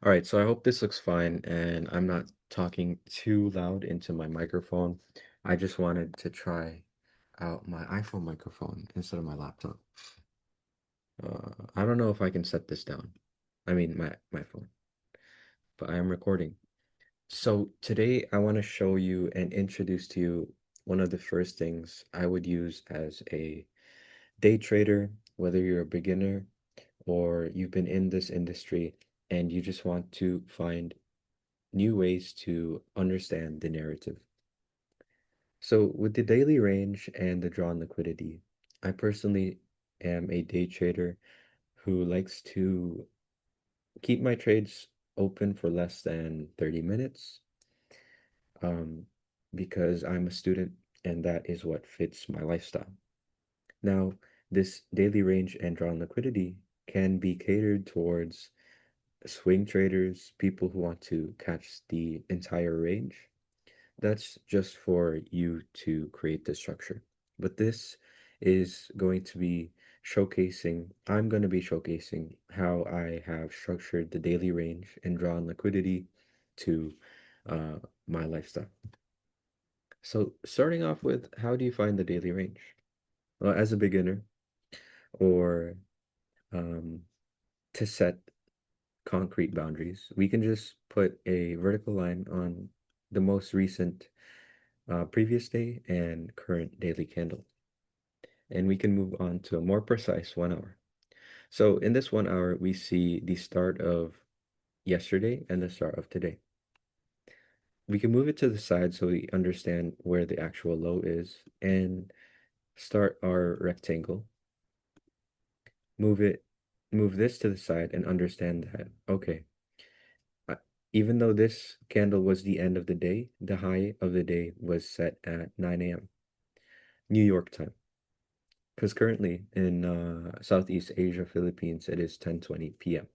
All right, so I hope this looks fine and I'm not talking too loud into my microphone. I just wanted to try out my iPhone microphone instead of my laptop. I don't know if I can set this down. I mean, my phone, but I am recording. So today I want to show you and introduce to you one of the first things I would use as a day trader, whether you're a beginner or you've been in this industry and you just want to find new ways to understand the narrative. So, with the daily range and the drawn liquidity, I personally am a day trader who likes to keep my trades open for less than 30 minutes um, because I'm a student and that is what fits my lifestyle. Now, this daily range and drawn liquidity can be catered towards swing traders, people who want to catch the entire range. That's just for you to create the structure. But this is going to be I'm going to be showcasing how I have structured the daily range and drawn liquidity to uh, my lifestyle. So, starting off with, how do you find the daily range? Well, as a beginner, or um, to set concrete boundaries, we can just put a vertical line on the most recent previous day and current daily candle. And we can move on to a more precise 1 hour. So in this 1 hour, we see the start of yesterday and the start of today. We can move it to the side so we understand where the actual low is and start our rectangle. Move it, move this to the side and understand that, okay, uh, even though this candle was the end of the day, the high of the day was set at 9 a.m. New York time. Because currently in Southeast Asia, Philippines, it is 10:20 p.m.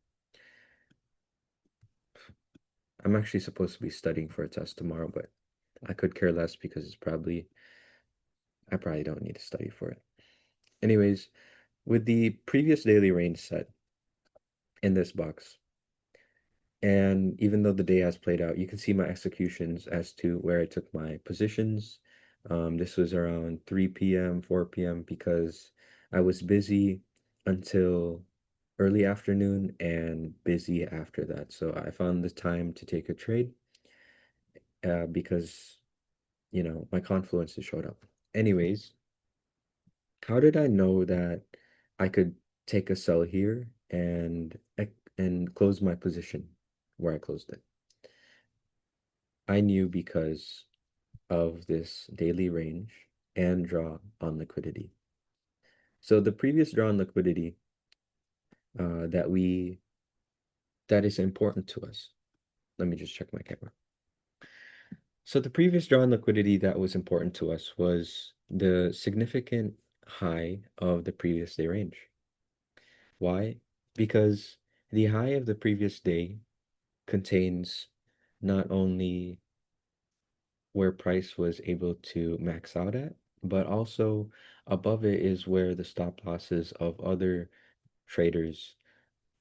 I'm actually supposed to be studying for a test tomorrow, but I could care less because I probably don't need to study for it. Anyways, with the previous daily range set in this box, and even though the day has played out, you can see my executions as to where I took my positions. This was around 3 p.m., 4 p.m. because I was busy until early afternoon and busy after that. So I found the time to take a trade because, my confluences showed up. Anyways, how did I know that I could take a sell here and close my position where I closed it? I knew because of this daily range and draw on liquidity. So the previous draw on liquidity uh, that we that is important to us. Let me just check my camera. So the previous draw on liquidity that was important to us was the significant high of the previous day range. Why? Because the high of the previous day contains not only where price was able to max out at, but also above it is where the stop losses of other traders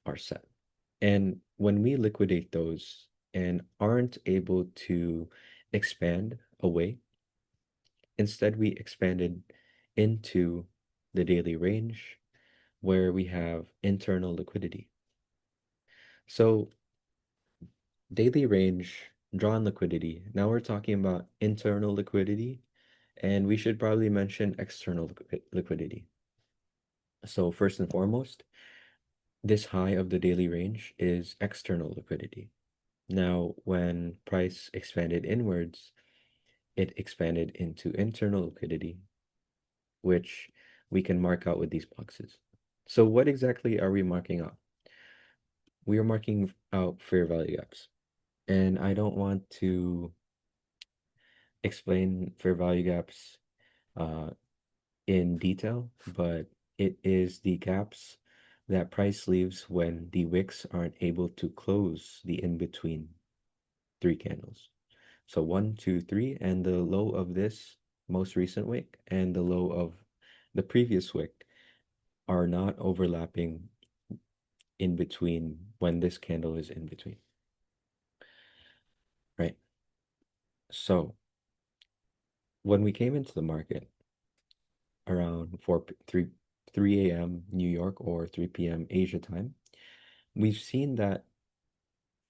are set. And when we liquidate those and aren't able to expand away, instead we expanded into the daily range where we have internal liquidity. So daily range, drawn liquidity. Now we're talking about internal liquidity, and we should probably mention external liquidity. So first and foremost, this high of the daily range is external liquidity. Now, when price expanded inwards, it expanded into internal liquidity, which we can mark out with these boxes. So what exactly are we marking out? We are marking out fair value gaps. And I don't want to explain fair value gaps uh, in detail, but it is the gaps that price leaves when the wicks aren't able to close the in-between three candles. So one, two, three, and the low of this most recent wick and the low of the previous wick are not overlapping in between when this candle is in between. So when we came into the market around 3 a.m. New York or 3 p.m. Asia time, we've seen that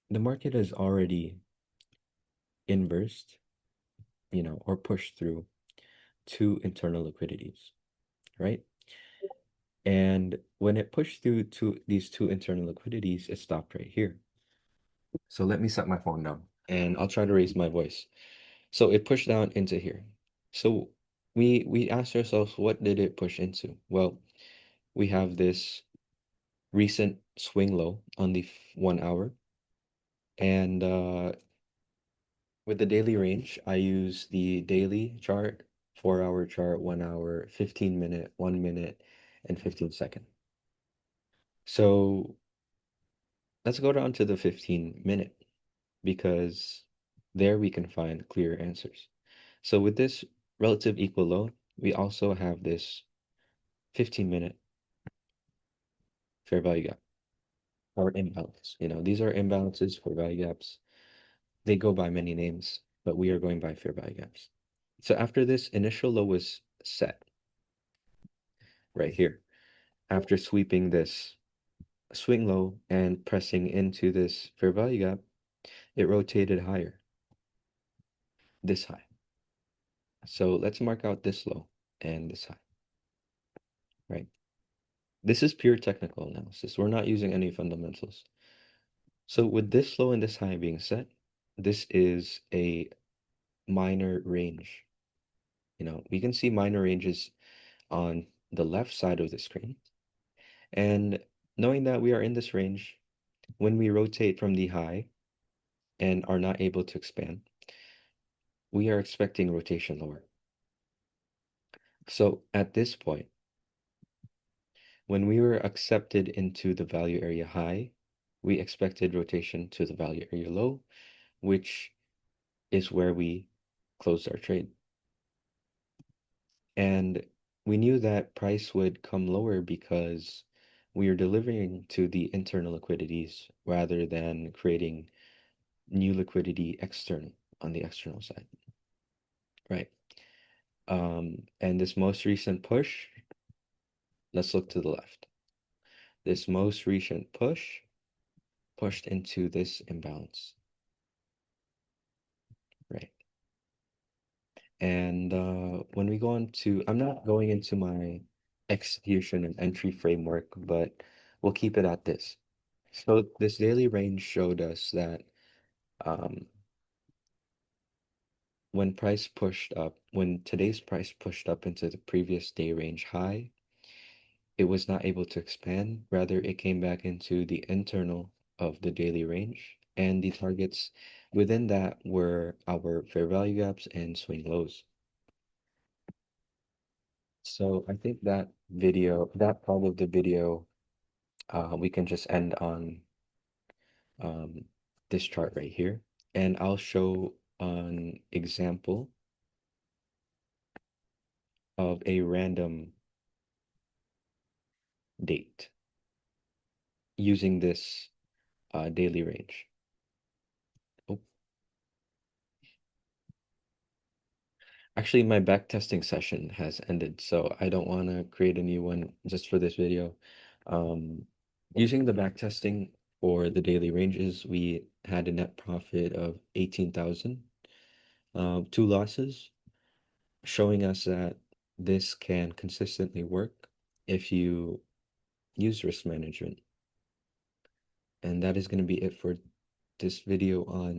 the market has already inversed, or pushed through two internal liquidities, right? And when it pushed through these two internal liquidities, it stopped right here. So let me set my phone down and I'll try to raise my voice. So it pushed down into here. So we asked ourselves, what did it push into? Well, we have this recent swing low on the 1 hour. And with the daily range, I use the daily chart, 4 hour chart, 1 hour, 15 minute, 1 minute, and 15 second. So let's go down to the 15 minute because there we can find clear answers. So with this relative equal low, we also have this 15 minute fair value gap or imbalance. These are imbalances for value gaps. They go by many names, but we are going by fair value gaps. So after this initial low was set right here, after sweeping this swing low and pressing into this fair value gap, it rotated higher, this high. So let's mark out this low and this high, right? This is pure technical analysis. We're not using any fundamentals. So with this low and this high being set, this is a minor range. We can see minor ranges on the left side of the screen. And knowing that we are in this range, when we rotate from the high and are not able to expand, we are expecting rotation lower. So at this point, when we were accepted into the value area high, we expected rotation to the value area low, which is where we closed our trade. And we knew that price would come lower because we are delivering to the internal liquidities rather than creating new liquidity external on the external side, right? And this most recent push, let's look to the left. This most recent push pushed into this imbalance, right? And when we go on to, I'm not going into my execution and entry framework, but we'll keep it at this. So this daily range showed us that um, when today's price pushed up into the previous day range high, it was not able to expand. Rather, it came back into the internal of the daily range, and the targets within that were our fair value gaps and swing lows. So I think that part of the video, we can just end on um, this chart right here. And I'll show an example of a random date using this daily range. Oh, actually, my backtesting session has ended, so I don't want to create a new one just for this video. Um, Using the backtesting for the daily ranges, we had a net profit of 18,000, two losses, showing us that this can consistently work if you use risk management. And that is going to be it for this video on